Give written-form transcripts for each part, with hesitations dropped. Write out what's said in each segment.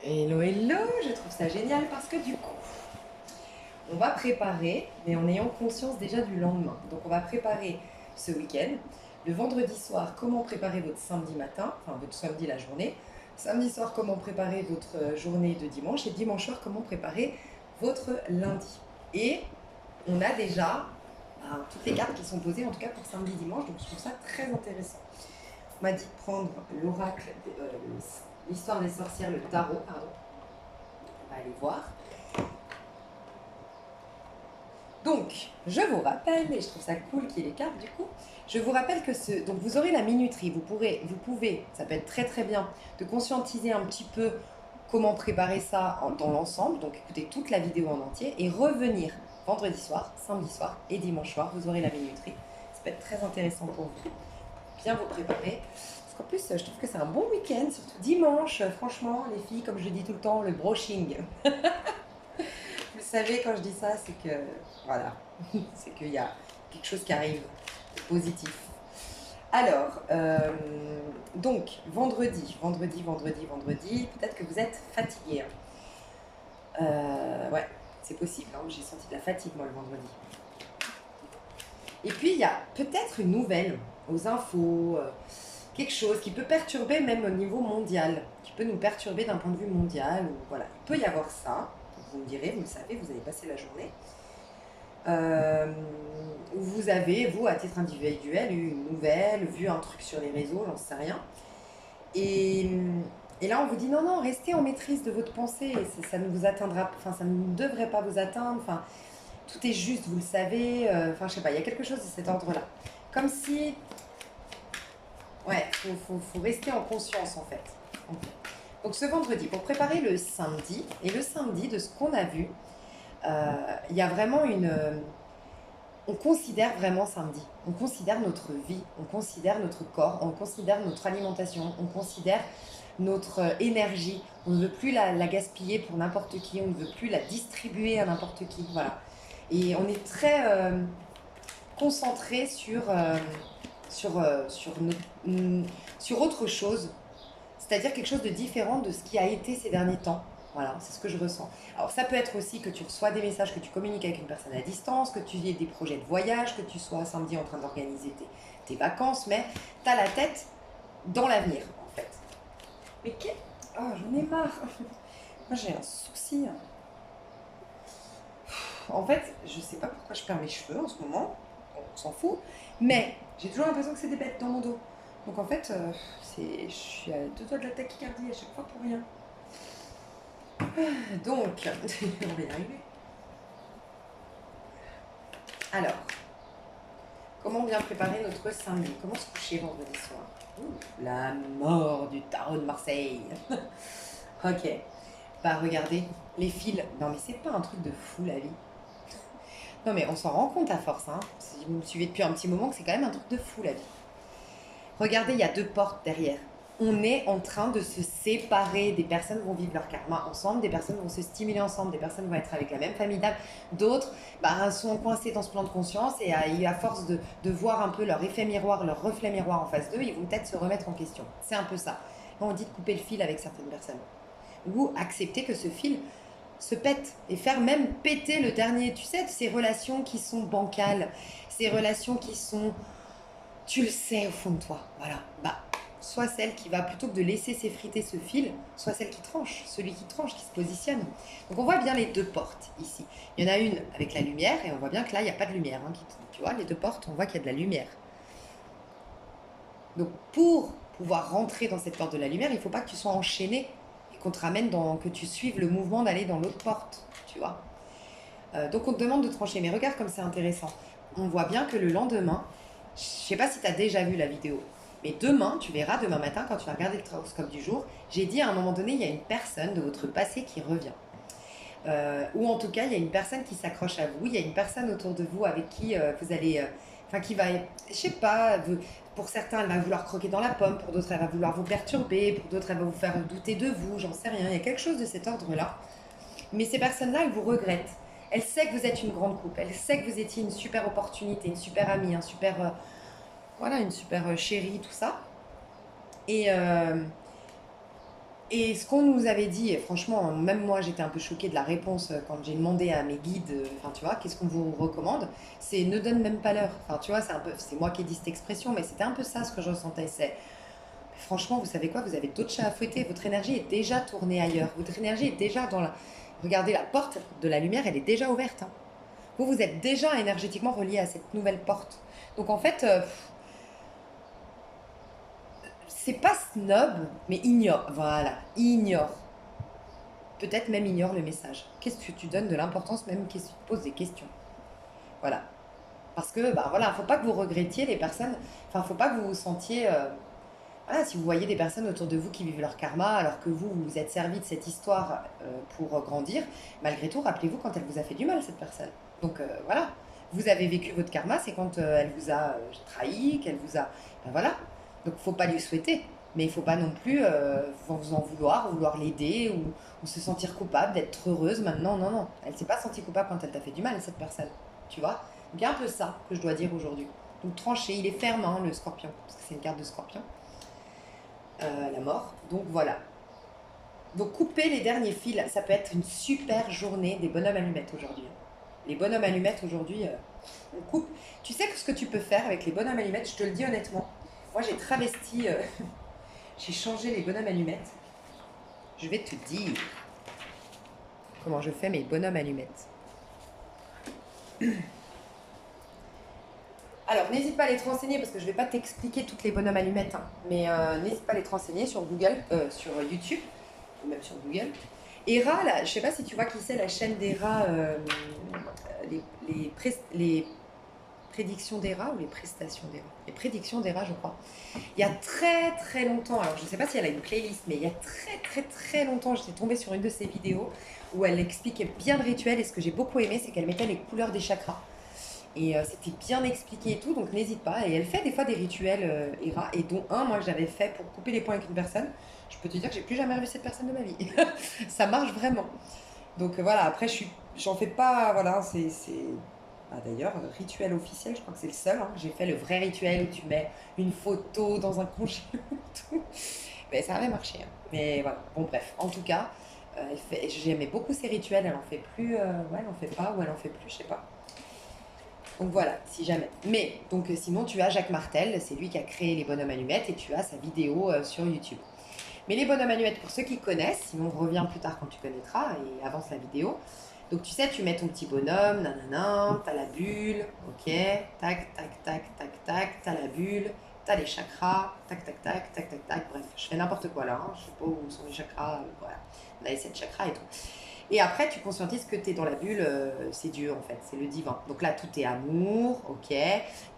Hello, hello, je trouve ça génial parce que du coup, on va préparer, mais en ayant conscience déjà du lendemain. Donc on va préparer ce week-end. Le vendredi soir, comment préparer votre samedi matin, enfin votre samedi la journée. Samedi soir, comment préparer votre journée de dimanche. Et dimanche soir, comment préparer votre lundi. Et on a déjà toutes les cartes qui sont posées, en tout cas pour samedi dimanche, donc je trouve ça très intéressant. On m'a dit de prendre l'oracle, l'histoire des sorcières, le tarot, pardon. On va aller voir. Donc, je vous rappelle, et je trouve ça cool qu'il y ait les cartes du coup, je vous rappelle que donc vous aurez la minuterie, vous pouvez, ça peut être très très bien, de conscientiser un petit peu comment préparer ça dans l'ensemble, donc écoutez toute la vidéo en entier, et revenir vendredi soir, samedi soir et dimanche soir, vous aurez la minuterie. Ça peut être très intéressant pour vous, bien vous préparer. Parce qu'en plus, je trouve que c'est un bon week-end, surtout dimanche, franchement, les filles, comme je dis tout le temps, le brushing. Vous savez, quand je dis ça, c'est que, voilà, c'est qu'il y a quelque chose qui arrive de positif. Alors, donc, vendredi, peut-être que vous êtes fatigué. Ouais, c'est possible, hein, j'ai senti de la fatigue, moi, le vendredi. Et puis, il y a peut-être une nouvelle aux infos, quelque chose qui peut perturber même au niveau mondial, qui peut nous perturber d'un point de vue mondial. Ou, voilà, il peut y avoir ça. Vous me direz, vous le savez, vous avez passé la journée. Où vous avez, vous, à titre individuel, eu une nouvelle, vu un truc sur les réseaux, j'en sais rien. Et, et là, on vous dit non, non, restez en maîtrise de votre pensée, ça ne vous atteindra, enfin, ça ne devrait pas vous atteindre, enfin, tout est juste, vous le savez, enfin, je sais pas, il y a quelque chose de cet ordre-là. Comme si, ouais, faut rester en conscience, en fait. Donc, ce vendredi, pour préparer le samedi, et le samedi, de ce qu'on a vu, il y a vraiment une on considère vraiment samedi. On considère notre vie, on considère notre corps, on considère notre alimentation, on considère notre énergie. On ne veut plus la gaspiller pour n'importe qui, on ne veut plus la distribuer à n'importe qui. Voilà. Et on est très concentré sur autre chose, c'est-à-dire quelque chose de différent de ce qui a été ces derniers temps. Voilà, c'est ce que je ressens. Alors ça peut être aussi que tu reçois des messages, que tu communiques avec une personne à distance, que tu aies des projets de voyage, que tu sois samedi en train d'organiser tes vacances, mais tu as la tête dans l'avenir, en fait. Mais quel... Oh, j'en ai marre. Moi, j'ai un souci. En fait, je sais pas pourquoi je perds mes cheveux en ce moment. On s'en fout. Mais j'ai toujours l'impression que c'est des bêtes dans mon dos. Donc en fait, je suis à deux doigts de la tachycardie à chaque fois pour rien. Donc, on va y arriver. Alors, comment bien préparer notre samedi? Comment se coucher vendredi soir? La mort du tarot de Marseille. Ok. Bah regardez, les fils. Non mais c'est pas un truc de fou la vie. Non mais on s'en rend compte à force, hein. Si vous me suivez depuis un petit moment, que c'est quand même un truc de fou la vie. Regardez, il y a deux portes derrière. On est en train de se séparer. Des personnes vont vivre leur karma ensemble, des personnes vont se stimuler ensemble, des personnes vont être avec la même famille d'âme, d'autres sont coincées dans ce plan de conscience et à force de voir un peu leur effet miroir, leur reflet miroir en face d'eux, ils vont peut-être se remettre en question. C'est un peu ça. On dit de couper le fil avec certaines personnes. Ou accepter que ce fil se pète et faire même péter le dernier. Tu sais, ces relations qui sont bancales, ces relations qui sont tu le sais au fond de toi, voilà. Bah, soit celle qui va, plutôt que de laisser s'effriter ce fil, soit celle qui tranche, celui qui tranche, qui se positionne. Donc on voit bien les deux portes ici. Il y en a une avec la lumière et on voit bien que là, il n'y a pas de lumière. Hein, tu vois, les deux portes, on voit qu'il y a de la lumière. Donc pour pouvoir rentrer dans cette porte de la lumière, il ne faut pas que tu sois enchaîné et qu'on te ramène que tu suives le mouvement d'aller dans l'autre porte, tu vois. Donc on te demande de trancher, mais regarde comme c'est intéressant. On voit bien que le lendemain, je ne sais pas si tu as déjà vu la vidéo, mais demain, tu verras, demain matin, quand tu vas regarder le troscope du jour, j'ai dit à un moment donné, il y a une personne de votre passé qui revient. Ou en tout cas, il y a une personne qui s'accroche à vous, il y a une personne autour de vous avec qui vous allez... Enfin, qui va... Je sais pas, pour certains, elle va vouloir croquer dans la pomme, pour d'autres, elle va vouloir vous perturber, pour d'autres, elle va vous faire douter de vous, j'en sais rien. Il y a quelque chose de cet ordre-là. Mais ces personnes-là, elles vous regrettent. Elle sait que vous êtes une grande coupe. Elle sait que vous étiez une super opportunité, une super amie, un super, voilà, une super chérie, tout ça. Et, Et ce qu'on nous avait dit, et franchement, même moi j'étais un peu choquée de la réponse quand j'ai demandé à mes guides, enfin tu vois, qu'est-ce qu'on vous recommande, c'est ne donne même pas l'heure. Enfin tu vois, c'est moi qui ai dit cette expression, mais c'était un peu ça ce que je ressentais. C'est, franchement, vous savez quoi, vous avez d'autres chats à fouetter, votre énergie est déjà tournée ailleurs, votre énergie est déjà dans la... Regardez la porte de la lumière, elle est déjà ouverte, hein. Vous êtes déjà énergétiquement relié à cette nouvelle porte. Donc en fait, c'est pas snob, mais ignore. Voilà, ignore. Peut-être même ignore le message. Qu'est-ce que tu donnes de l'importance, même que tu poses des questions. Voilà. Parce que, bah voilà, faut pas que vous regrettiez les personnes. Enfin, faut pas que vous vous sentiez. Voilà, si vous voyez des personnes autour de vous qui vivent leur karma, alors que vous vous êtes servi de cette histoire pour grandir, malgré tout, rappelez-vous quand elle vous a fait du mal, cette personne. Donc voilà. Vous avez vécu votre karma, c'est quand elle vous a trahi, qu'elle vous a. Ben voilà. Donc faut pas lui souhaiter. Mais il faut pas non plus vous en vouloir l'aider ou se sentir coupable d'être heureuse maintenant. Non, non. Elle s'est pas sentie coupable quand elle t'a fait du mal, cette personne. Tu vois. Donc il y a un peu ça que je dois dire aujourd'hui. Donc tranché, il est ferme, hein, le scorpion, parce que c'est une carte de scorpion, la mort. Donc voilà. Donc couper les derniers fils, ça peut être une super journée des bonhommes allumettes aujourd'hui. Les bonhommes allumettes aujourd'hui, on coupe. Tu sais que ce que tu peux faire avec les bonhommes allumettes, je te le dis honnêtement. Moi j'ai travesti, j'ai changé les bonhommes allumettes. Je vais te dire comment je fais mes bonhommes allumettes. Alors, n'hésite pas à les te renseigner parce que je ne vais pas t'expliquer toutes les bonhommes allumettes, hein, mais n'hésite pas à les te renseigner sur Google, sur YouTube, ou même sur Google. Hera, là, je ne sais pas si tu vois qui c'est, la chaîne d'Hera, les prédictions d'Hera ou les prestations d'Hera. Les prédictions d'Hera, je crois. Il y a très très longtemps, alors je ne sais pas si elle a une playlist, mais il y a très très très longtemps, j'étais tombée sur une de ses vidéos où elle expliquait bien le rituel et ce que j'ai beaucoup aimé, c'est qu'elle mettait les couleurs des chakras. Et c'était bien expliqué et tout, donc n'hésite pas. Et elle fait des fois des rituels, Hera, et dont un, moi, que j'avais fait pour couper les points avec une personne. Je peux te dire que j'ai plus jamais revu cette personne de ma vie. Ça marche vraiment. Donc voilà, après, j'en fais pas, voilà, Ah, d'ailleurs, rituel officiel, je crois que c'est le seul, hein. J'ai fait le vrai rituel où tu mets une photo dans un congélo et tout. Mais ça avait marché, hein. Mais voilà, bon bref, en tout cas, j'aimais beaucoup ces rituels, elle en fait plus, ouais, elle en fait pas, ou elle en fait plus, je sais pas. Donc voilà, si jamais. Mais, donc sinon, tu as Jacques Martel, c'est lui qui a créé les bonhommes allumettes et tu as sa vidéo sur YouTube. Mais les bonhommes allumettes, pour ceux qui connaissent, sinon reviens plus tard quand tu connaîtras et avance la vidéo. Donc tu sais, tu mets ton petit bonhomme, nanana, t'as la bulle, ok, tac, tac, tac, tac, tac, t'as la bulle, t'as les chakras, tac, tac, tac, tac, tac, tac, bref, je fais n'importe quoi là, hein. Je sais pas où sont les chakras, voilà. On a les 7 chakras et tout. Et après, tu conscientises que tu es dans la bulle, c'est Dieu en fait, c'est le divin. Donc là, tout est amour, ok.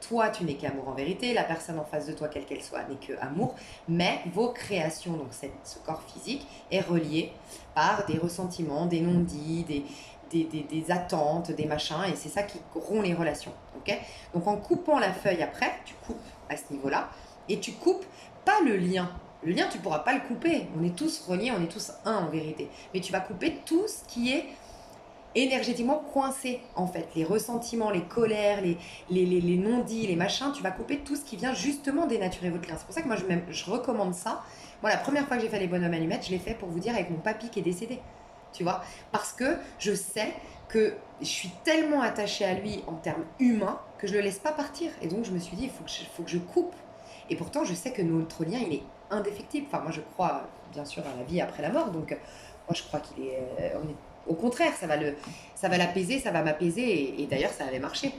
Toi, tu n'es qu'amour en vérité. La personne en face de toi, quelle qu'elle soit, n'est que amour. Mais vos créations, donc ce corps physique, est relié par des ressentiments, des non-dits, des attentes, des machins. Et c'est ça qui rompt les relations, ok. Donc en coupant la feuille après, tu coupes à ce niveau-là. Et tu coupes pas le lien. Le lien, tu ne pourras pas le couper. On est tous reliés, on est tous un en vérité. Mais tu vas couper tout ce qui est énergétiquement coincé, en fait. Les ressentiments, les colères, les non-dits, les machins. Tu vas couper tout ce qui vient justement dénaturer votre lien. C'est pour ça que moi, je recommande ça. Moi, la première fois que j'ai fait les bonhommes allumettes, je l'ai fait pour vous dire avec mon papy qui est décédé. Tu vois. Parce que je sais que je suis tellement attachée à lui en termes humains que je ne le laisse pas partir. Et donc, je me suis dit, faut que je coupe. Et pourtant, je sais que notre lien, il est indéfectible. Enfin, moi, je crois bien sûr à la vie après la mort. Donc, moi, je crois qu'il est, au contraire, ça va l'apaiser, ça va m'apaiser. Et d'ailleurs, ça avait marché.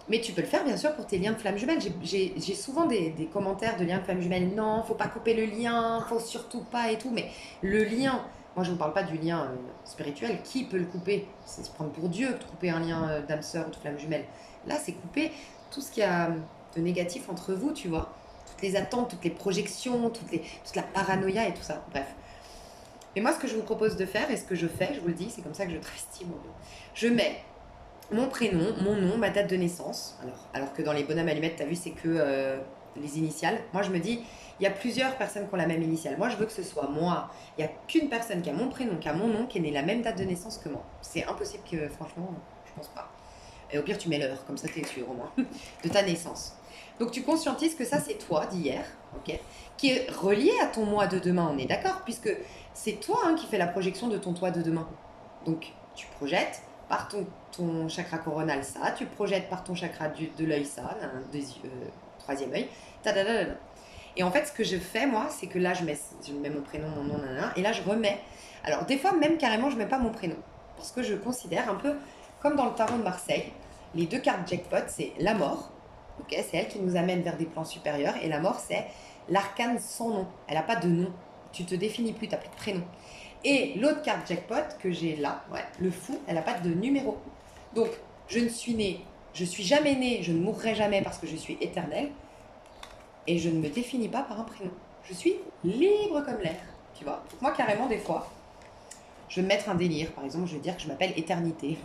Mais tu peux le faire, bien sûr, pour tes liens de flamme jumelle. J'ai souvent des commentaires de liens de flamme jumelle. Non, faut pas couper le lien, faut surtout pas et tout. Mais le lien, moi, je ne vous parle pas du lien spirituel. Qui peut le couper? C'est se prendre pour Dieu de couper un lien d'âme sœur ou de flamme jumelle. Là, c'est couper tout ce qu'il y a de négatif entre vous, tu vois. Toutes les attentes, toutes les projections, toute la paranoïa et tout ça. Bref. Mais moi, ce que je vous propose de faire et ce que je fais, je vous le dis, c'est comme ça que je travestis mon nom. Je mets mon prénom, mon nom, ma date de naissance. Alors que dans les bonhommes allumettes, tu as vu, c'est que les initiales. Moi, je me dis, il y a plusieurs personnes qui ont la même initiale. Moi, je veux que ce soit moi. Il n'y a qu'une personne qui a mon prénom, qui a mon nom, qui est née la même date de naissance que moi. C'est impossible que, franchement, je pense pas. Et au pire, tu mets l'heure, comme ça tu es sûr au moins, de ta naissance. Donc tu conscientises que ça, c'est toi d'hier, ok, qui est relié à ton moi de demain, on est d'accord, puisque c'est toi hein, qui fais la projection de ton toi de demain. Donc tu projettes par ton chakra coronal ça, tu projettes par ton chakra de l'œil ça, des yeux, troisième œil, tadadadada. Et en fait, ce que je fais, moi, c'est que là, je mets mon prénom, mon nom, nanana, et là, je remets. Alors, des fois, même carrément, je ne mets pas mon prénom. Parce que je considère un peu comme dans le tarot de Marseille, les deux cartes jackpot, c'est la mort, ok, c'est elle qui nous amène vers des plans supérieurs, et la mort, c'est l'arcane sans nom. Elle n'a pas de nom. Tu te définis plus, tu n'as plus de prénom. Et l'autre carte jackpot que j'ai là, ouais, le fou, elle n'a pas de numéro. Donc, je ne suis née, je suis jamais née, je ne mourrai jamais parce que je suis éternelle. Et je ne me définis pas par un prénom. Je suis libre comme l'air, tu vois. Donc moi, carrément, des fois, je vais me mettre un délire. Par exemple, je vais dire que je m'appelle Éternité.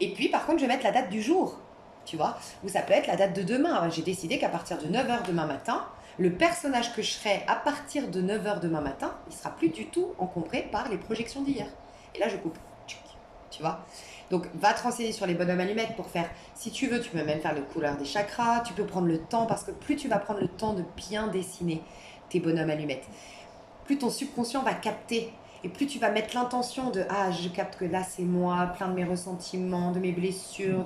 Et puis, par contre, je vais mettre la date du jour, tu vois. Ou ça peut être la date de demain. J'ai décidé qu'à partir de 9h demain matin, le personnage que je serai à partir de 9h demain matin, il sera plus du tout encombré par les projections d'hier. Et là, je coupe. Tu vois. Donc, va te renseigner sur les bonhommes allumettes pour faire, si tu veux, tu peux même faire le couleur des chakras, tu peux prendre le temps, parce que plus tu vas prendre le temps de bien dessiner tes bonhommes allumettes, plus ton subconscient va capter, et plus tu vas mettre l'intention de, ah, je capte que là, c'est moi, plein de mes ressentiments, de mes blessures,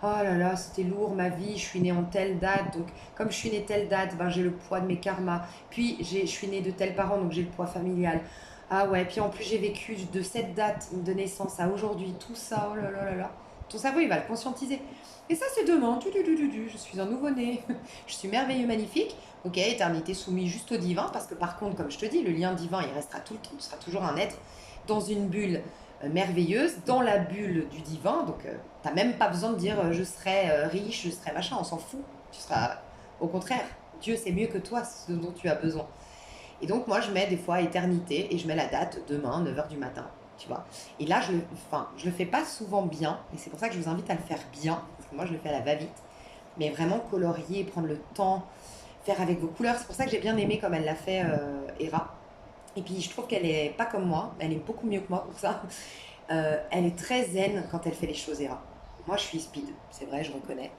oh là là, c'était lourd ma vie, je suis née en telle date, donc comme je suis née telle date, ben, j'ai le poids de mes karmas, puis je suis née de tels parents, donc j'ai le poids familial. Ah ouais, puis en plus j'ai vécu de cette date de naissance à aujourd'hui, tout ça, oh là là là là. Ton cerveau, il va le conscientiser. Et ça, c'est demain. Je suis un nouveau-né. Je suis merveilleux, magnifique. Ok, éternité soumise juste au divin, parce que par contre, comme je te dis, le lien divin, il restera tout le temps. Tu seras toujours un être dans une bulle merveilleuse, dans la bulle du divin. Donc, tu n'as même pas besoin de dire je serai riche, je serai machin, on s'en fout. Tu seras, au contraire, Dieu sait mieux que toi ce dont tu as besoin. Et donc, moi, je mets des fois éternité et je mets la date demain, 9h du matin, tu vois. Et là, je le fais pas souvent bien, et c'est pour ça que je vous invite à le faire bien, parce que moi, je le fais à la va-vite, mais vraiment colorier, prendre le temps, faire avec vos couleurs. C'est pour ça que j'ai bien aimé comme elle l'a fait, Hera. Et puis, je trouve qu'elle est pas comme moi, elle est beaucoup mieux que moi pour ça. Elle est très zen quand elle fait les choses, Hera. Moi, je suis speed, c'est vrai, je reconnais.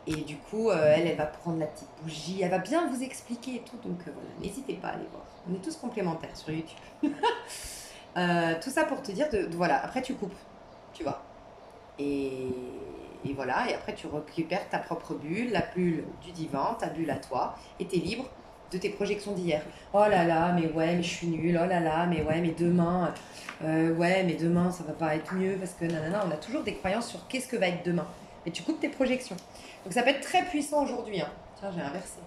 Et du coup, elle va prendre la petite bougie, elle va bien vous expliquer et tout. Donc voilà, n'hésitez pas à aller voir. On est tous complémentaires sur YouTube. Tout ça pour te dire, voilà, après tu coupes, tu vois. Et, et voilà, et après tu récupères ta propre bulle, la bulle du divin, ta bulle à toi, et tu es libre de tes projections d'hier. Oh là là, mais ouais, mais je suis nulle. Oh là là, mais ouais, mais demain, ouais, mais demain ça va pas être mieux parce que nanana, on a toujours des croyances sur qu'est-ce que va être demain. Mais tu coupes tes projections. Donc ça peut être très puissant aujourd'hui. Hein. Tiens, j'ai inversé.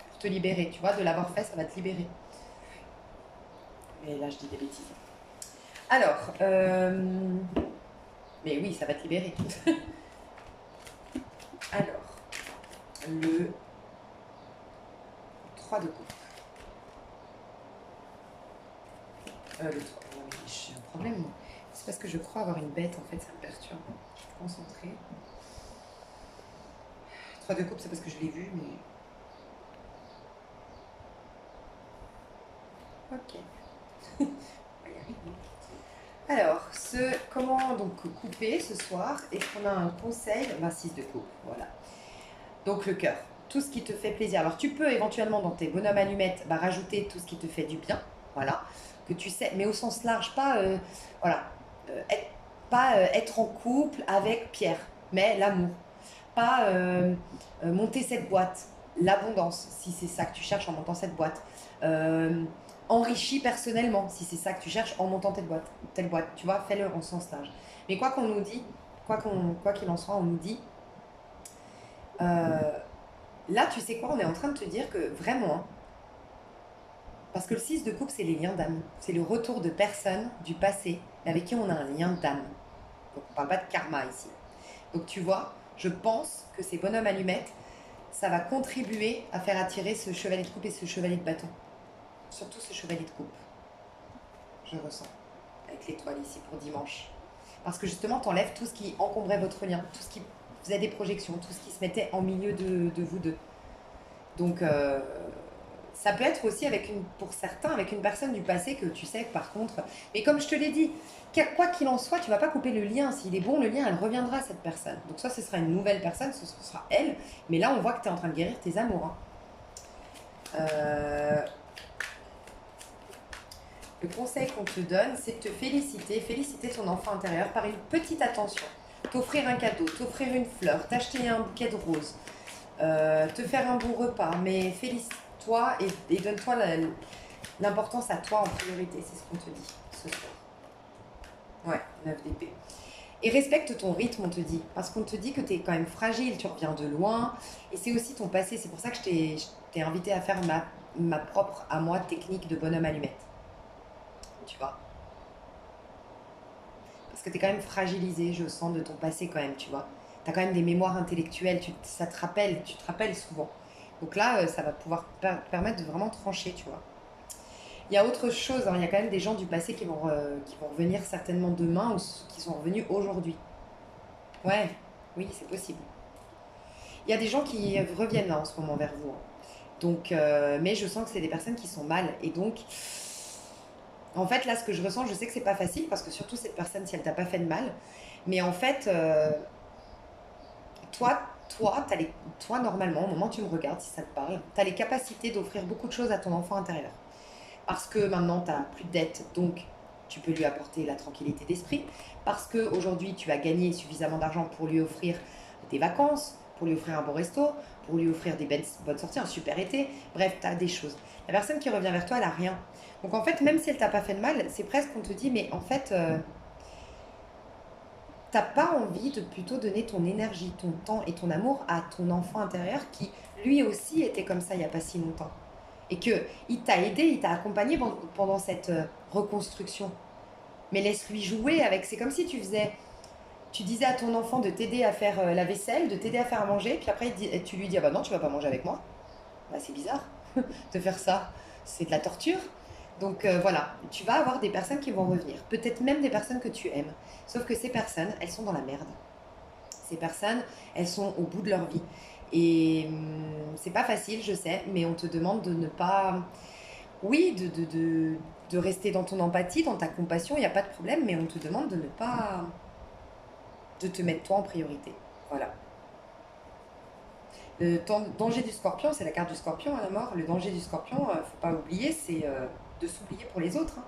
Pour te libérer, tu vois, de l'avoir fait, ça va te libérer. Mais là, je dis des bêtises. Alors, mais oui, ça va te libérer. Alors, le 3 de coupe. Le 3. Non, mais j'ai un problème. C'est parce que je crois avoir une bête, en fait, ça me perturbe. Je suis concentrée. 3 de coupe, c'est parce que je l'ai vu, mais... Ok. Alors, comment donc couper ce soir? Est-ce qu'on a un conseil? 6 de coupe, voilà. Donc le cœur, tout ce qui te fait plaisir. Alors tu peux éventuellement dans tes bonhommes allumettes rajouter tout ce qui te fait du bien, voilà, que tu sais, mais au sens large, pas voilà, être en couple avec Pierre, mais l'amour, pas monter cette boîte, l'abondance, si c'est ça que tu cherches en montant cette boîte, enrichi personnellement, si c'est ça que tu cherches en montant telle boîte, tu vois, fais-le en sens large. Mais quoi qu'on nous dit, quoi qu'il en soit, on nous dit. Là, tu sais quoi, on est en train de te dire que vraiment, hein, parce que le 6 de coupe, c'est les liens d'âme. C'est le retour de personnes du passé avec qui on a un lien d'âme. Donc, on ne parle pas de karma ici. Donc, tu vois, je pense que ces bonhommes allumettes, ça va contribuer à faire attirer ce chevalier de coupe et ce chevalier de bâton. Surtout ce chevalier de coupe. Je ressens. Avec l'étoile ici pour dimanche. Parce que justement, t'enlèves tout ce qui encombrait votre lien, tout ce qui faisait des projections, tout ce qui se mettait en milieu de vous deux. Donc, Ça peut être aussi avec pour certains, avec une personne du passé que tu sais que par contre. Mais comme je te l'ai dit, quoi qu'il en soit, tu vas pas couper le lien. S'il est bon, le lien, elle reviendra à cette personne. Donc soit ce sera une nouvelle personne, ce sera elle. Mais là, on voit que tu es en train de guérir tes amours, hein. Le conseil qu'on te donne, c'est de te féliciter ton enfant intérieur par une petite attention. T'offrir un cadeau, t'offrir une fleur, t'acheter un bouquet de roses, te faire un bon repas, mais félicite-toi et donne-toi l'importance à toi en priorité, c'est ce qu'on te dit ce soir. Ouais, 9 d'épée. Et respecte ton rythme, on te dit, parce qu'on te dit que tu es quand même fragile, tu reviens de loin, et c'est aussi ton passé, c'est pour ça que je t'ai invité à faire ma propre, à moi, technique de bonhomme allumette, tu vois. Parce que tu es quand même fragilisé, je sens, de ton passé quand même, tu vois. Tu as quand même des mémoires intellectuelles, ça te rappelle, tu te rappelles souvent. Donc là, ça va pouvoir permettre de vraiment trancher, tu vois. Il y a autre chose, hein, il y a quand même des gens du passé qui vont revenir certainement demain ou qui sont revenus aujourd'hui. Ouais, oui, c'est possible. Il y a des gens qui reviennent là en ce moment vers vous, hein. Donc, mais je sens que c'est des personnes qui sont mal. Et donc, en fait, là, ce que je ressens, je sais que c'est pas facile parce que surtout cette personne, si elle t'a pas fait de mal, mais en fait, toi, toi, normalement, au moment où tu me regardes, si ça te parle, tu as les capacités d'offrir beaucoup de choses à ton enfant intérieur. Parce que maintenant, tu n'as plus de dettes, donc tu peux lui apporter la tranquillité d'esprit. Parce qu'aujourd'hui, tu as gagné suffisamment d'argent pour lui offrir des vacances, pour lui offrir un bon resto, pour lui offrir des bonnes sorties, un super été. Bref, tu as des choses. La personne qui revient vers toi, elle n'a rien. Donc en fait, même si elle t'a pas fait de mal, c'est presque qu'on te dit, mais en fait, t'as pas envie de plutôt donner ton énergie, ton temps et ton amour à ton enfant intérieur qui, lui aussi, était comme ça il n'y a pas si longtemps. Et que il t'a aidé, il t'a accompagné pendant cette reconstruction. Mais laisse-lui jouer avec. C'est comme si tu disais à ton enfant de t'aider à faire la vaisselle, de t'aider à faire à manger, puis après tu lui dis ah bah non tu vas pas manger avec moi. Bah c'est bizarre de faire ça, c'est de la torture. Donc voilà, tu vas avoir des personnes qui vont revenir, peut-être même des personnes que tu aimes. Sauf que ces personnes, elles sont dans la merde. Ces personnes, elles sont au bout de leur vie. Et c'est pas facile, je sais, mais on te demande de ne pas. Oui, de rester dans ton empathie, dans ta compassion, il n'y a pas de problème, mais on te demande de ne pas. De te mettre toi en priorité. Voilà. Le danger du scorpion, c'est la carte du scorpion à la mort. Le danger du scorpion, faut pas oublier, c'est de s'oublier pour les autres, hein.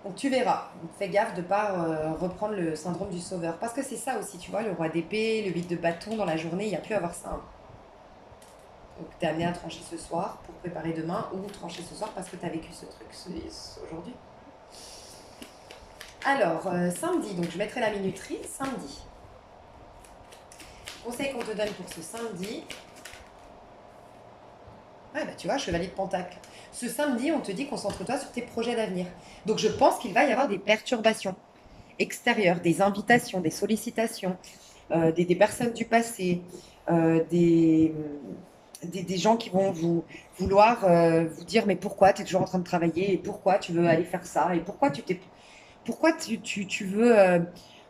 Donc tu verras. Donc, fais gaffe de ne pas reprendre le syndrome du sauveur. Parce que c'est ça aussi, tu vois, le roi d'épée, le 8 de bâton dans la journée, il n'y a plus à avoir ça, hein. Donc tu es amené à trancher ce soir pour préparer demain ou trancher ce soir parce que tu as vécu ce truc aujourd'hui. Alors, samedi, donc je mettrai la minuterie, samedi. Conseil qu'on te donne pour ce samedi. Ouais, bah tu vois, chevalier de Pentacle. Ce samedi, on te dit concentre-toi sur tes projets d'avenir. Donc je pense qu'il va y avoir des perturbations extérieures, des invitations, des sollicitations, des personnes du passé, euh, des, des gens qui vont vouloir vous dire mais pourquoi tu es toujours en train de travailler et pourquoi tu veux aller faire ça et pourquoi tu veux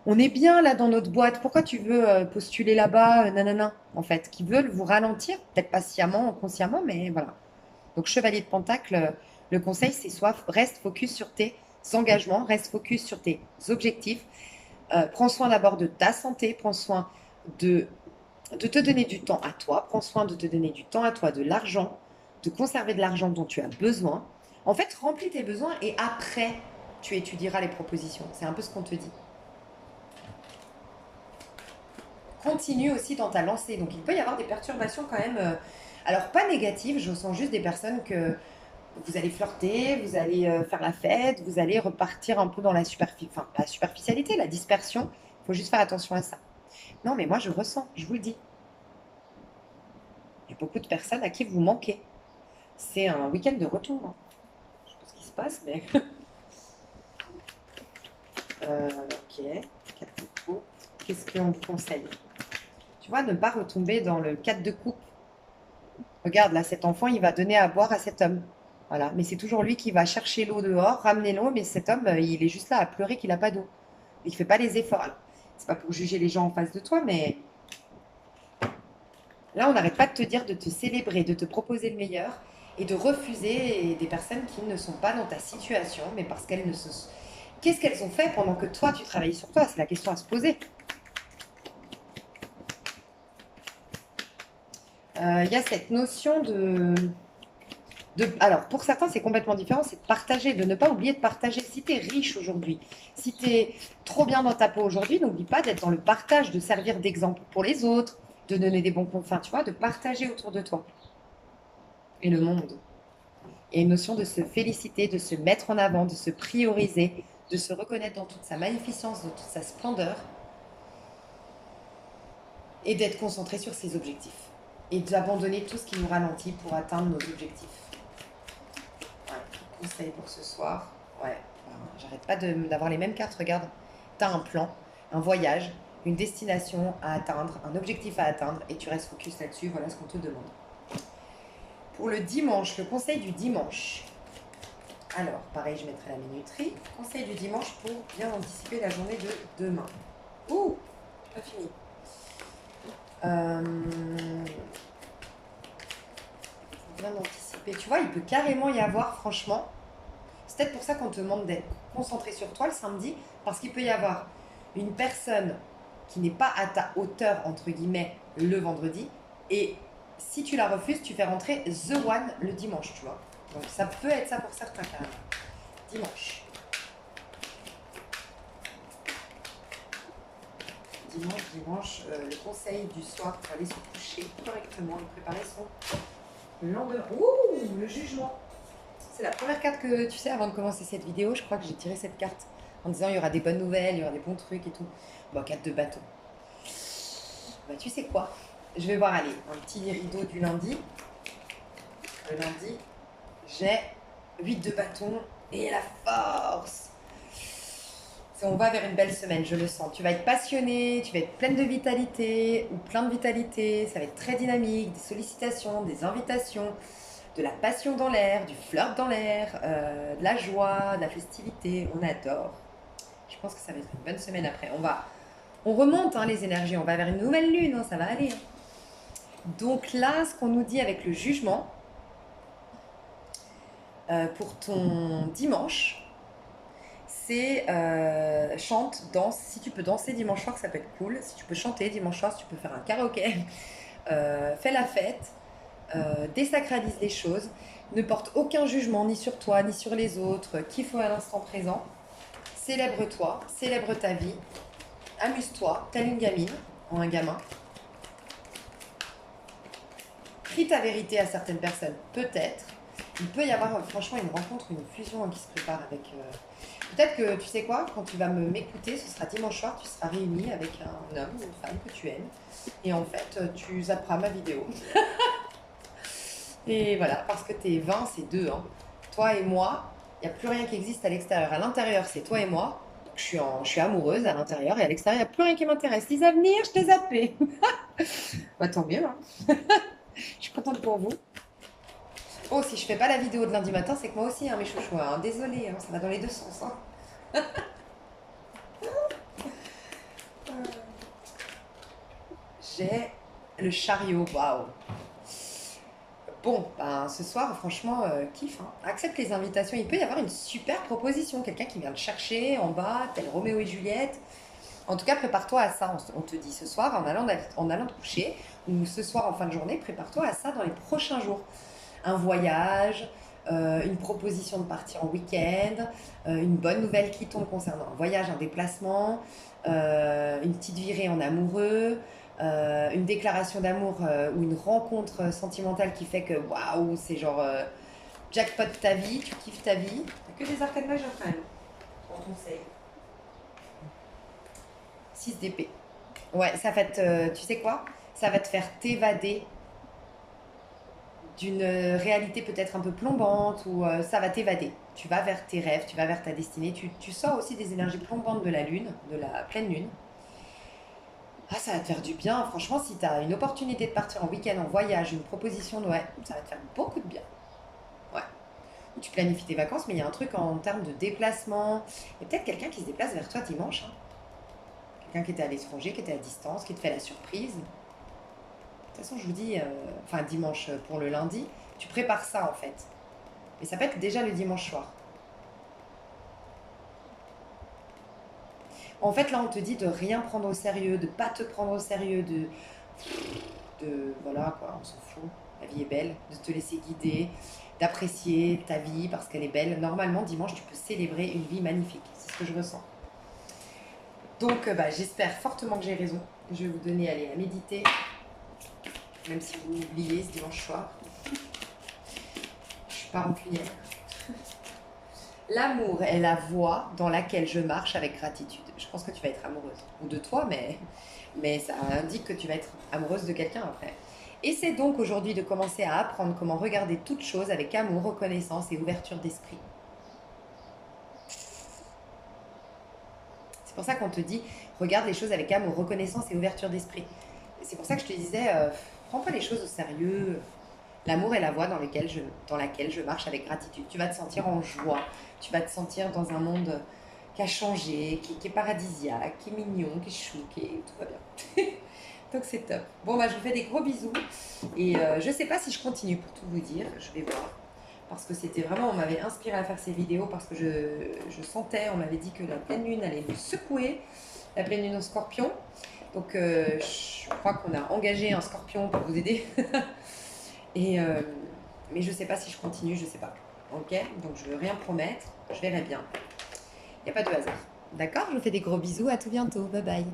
on est bien là dans notre boîte, pourquoi tu veux postuler là-bas, nanana, en fait, qui veulent vous ralentir, peut-être pas sciemment, consciemment, mais voilà. Donc, Chevalier de Pentacle, le conseil, c'est soit reste focus sur tes engagements, reste focus sur tes objectifs, prends soin d'abord de ta santé, prends soin de, de te donner du temps à toi, prends soin de te donner du temps à toi, de l'argent, de conserver de l'argent dont tu as besoin. En fait, remplis tes besoins et après, tu étudieras les propositions. C'est un peu ce qu'on te dit. Continue aussi dans ta lancée. Donc il peut y avoir des perturbations quand même. Alors pas négatives, je sens juste des personnes que vous allez flirter, vous allez faire la fête, vous allez repartir un peu dans enfin, la superficialité, la dispersion. Il faut juste faire attention à ça. Non, mais moi je ressens, je vous le dis. Il y a beaucoup de personnes à qui vous manquez. C'est un week-end de retour, hein. Je sais pas ce qui se passe, mais. Ok. Quatre de coupe. Qu'est-ce qu'on vous conseille? Tu vois, ne pas retomber dans le 4 de coupe. Regarde, là, cet enfant, il va donner à boire à cet homme. Voilà. Mais c'est toujours lui qui va chercher l'eau dehors, ramener l'eau, mais cet homme, il est juste là à pleurer qu'il n'a pas d'eau. Il ne fait pas les efforts. Alors, c'est pas pour juger les gens en face de toi, mais Là, on n'arrête pas de te dire de te célébrer, de te proposer le meilleur et de refuser des personnes qui ne sont pas dans ta situation, mais parce qu'elles ne se... Qu'est-ce qu'elles ont fait pendant que toi, tu travailles sur toi? C'est la question à se poser. Il y a cette notion alors, pour certains, c'est complètement différent, c'est de partager, de ne pas oublier de partager. Si tu es riche aujourd'hui, si tu es trop bien dans ta peau aujourd'hui, n'oublie pas d'être dans le partage, de servir d'exemple pour les autres, de donner des bons conseils, tu vois, de partager autour de toi et le monde. Il y a une notion de se féliciter, de se mettre en avant, de se prioriser, de se reconnaître dans toute sa magnificence, dans toute sa splendeur et d'être concentré sur ses objectifs et d'abandonner tout ce qui nous ralentit pour atteindre nos objectifs. Ouais, conseil pour ce soir. Ouais, j'arrête pas d'avoir les mêmes cartes. Regarde, tu as un plan, un voyage, une destination à atteindre, un objectif à atteindre et tu restes focus là-dessus. Voilà ce qu'on te demande. Pour le dimanche, le conseil du dimanche. Alors, pareil, je mettrai la minuterie. Conseil du dimanche pour bien anticiper la journée de demain. Ouh, pas fini. Bien anticiper. Tu vois, il peut carrément y avoir, franchement, c'est peut-être pour ça qu'on te demande d'être concentré sur toi le samedi, parce qu'il peut y avoir une personne qui n'est pas à ta hauteur, entre guillemets, le vendredi, et si tu la refuses, tu fais rentrer The One le dimanche, tu vois. Donc ça peut être ça pour certains, carrément. Dimanche. Dimanche, le conseil du soir pour aller se coucher correctement et préparer son lendemain. Ouh, le jugement. C'est la première carte que tu sais, avant de commencer cette vidéo, je crois que j'ai tiré cette carte en disant il y aura des bonnes nouvelles, il y aura des bons trucs et tout. Bon, 4 de bâton. Bah, tu sais quoi? Je vais voir, allez, un petit rideau du lundi. Le lundi, j'ai 8 de bâton et la force. On va vers une belle semaine, je le sens. Tu vas être passionné, tu vas être pleine de vitalité ou plein de vitalité. Ça va être très dynamique, des sollicitations, des invitations, de la passion dans l'air, du flirt dans l'air, de la joie, de la festivité. On adore. Je pense que ça va être une bonne semaine après. On remonte hein, les énergies, on va vers une nouvelle lune, hein, ça va aller. Donc là, ce qu'on nous dit avec le jugement, pour ton dimanche, c'est chante, danse. Si tu peux danser dimanche soir, ça peut être cool. Si tu peux chanter dimanche soir, si tu peux faire un karaoké, fais la fête, désacralise les choses, ne porte aucun jugement ni sur toi ni sur les autres, kiffe à l'instant présent, célèbre-toi, célèbre ta vie, amuse-toi, telle une gamine ou un gamin. Crie ta vérité à certaines personnes, peut-être. Il peut y avoir franchement une rencontre, une fusion qui se prépare avec... Peut-être que, tu sais quoi, quand tu vas m'écouter, ce sera dimanche soir, tu seras réuni avec un homme ou une femme que tu aimes. Et en fait, tu zapperas ma vidéo. Et voilà, parce que t'es 20, c'est deux. Hein. Toi et moi, il n'y a plus rien qui existe à l'extérieur. À l'intérieur, c'est toi et moi. Je suis amoureuse à l'intérieur et à l'extérieur, il n'y a plus rien qui m'intéresse. Les avenirs, je t'ai zappé. Bah, tant mieux. Hein. Je suis contente pour vous. Oh, si je fais pas la vidéo de lundi matin, c'est que moi aussi, hein, mes chouchous. Hein. Désolée, hein, ça va dans les deux sens. Hein. J'ai le chariot, waouh. Bon, ben, ce soir, franchement, kiff. Hein. Accepte les invitations. Il peut y avoir une super proposition. Quelqu'un qui vient te chercher en bas, tel Roméo et Juliette. En tout cas, prépare-toi à ça. On te dit ce soir, en allant te coucher, ou ce soir en fin de journée, prépare-toi à ça dans les prochains jours. Un voyage, une proposition de partir en week-end, une bonne nouvelle qui tombe concernant un voyage, un déplacement, une petite virée en amoureux, une déclaration d'amour ou une rencontre sentimentale qui fait que waouh, c'est genre jackpot de ta vie, tu kiffes ta vie. T'as que des arcades majeures quand même. On conseille. 6 d'épée. Ouais, ça va te, tu sais quoi? Ça va te faire t'évader d'une réalité peut-être un peu plombante ou ça va t'évader. Tu vas vers tes rêves, tu vas vers ta destinée. Tu sors aussi des énergies plombantes de la lune, de la pleine lune. Ah, ça va te faire du bien. Franchement, si tu as une opportunité de partir en week-end, en voyage, une proposition, ouais, ça va te faire beaucoup de bien. Ouais. Tu planifies tes vacances, mais il y a un truc en termes de déplacement. Il y a peut-être quelqu'un qui se déplace vers toi dimanche. Hein. Quelqu'un qui était à l'étranger, qui était à distance, qui te fait la surprise. toute façon, je vous dis, enfin dimanche pour le lundi, tu prépares ça en fait. Mais ça peut être déjà le dimanche soir. En fait, là, on te dit de rien prendre au sérieux, de pas te prendre au sérieux, voilà quoi, on s'en fout. La vie est belle, de te laisser guider, d'apprécier ta vie parce qu'elle est belle. Normalement, dimanche, tu peux célébrer une vie magnifique. C'est ce que je ressens. Donc, j'espère fortement que j'ai raison. Je vais vous donner, allez, à méditer, même si vous oubliez ce dimanche soir. Je suis pas rancunière. L'amour est la voie dans laquelle je marche avec gratitude. Je pense que tu vas être amoureuse. Ou de toi, mais ça indique que tu vas être amoureuse de quelqu'un après. Essaie donc aujourd'hui de commencer à apprendre comment regarder toute chose avec amour, reconnaissance et ouverture d'esprit. C'est pour ça qu'on te dit, regarde les choses avec amour, reconnaissance et ouverture d'esprit. C'est pour ça que je te disais, prends pas les choses au sérieux. L'amour est la voie dans laquelle je marche avec gratitude. Tu vas te sentir en joie, tu vas te sentir dans un monde qui a changé, qui est paradisiaque, qui est mignon, qui est chou, tout va bien. Donc c'est top. Bon, je vous fais des gros bisous. Et je sais pas si je continue pour tout vous dire, je vais voir. Parce que c'était vraiment, on m'avait inspiré à faire ces vidéos parce que je sentais, on m'avait dit que la pleine lune allait nous secouer, la pleine lune au scorpion. Donc je crois qu'on a engagé un scorpion pour vous aider. Mais je sais pas si je continue, je sais pas. Ok, donc je veux rien promettre, je verrai bien. Il n'y a pas de hasard. D'accord, je vous fais des gros bisous, à tout bientôt, bye bye.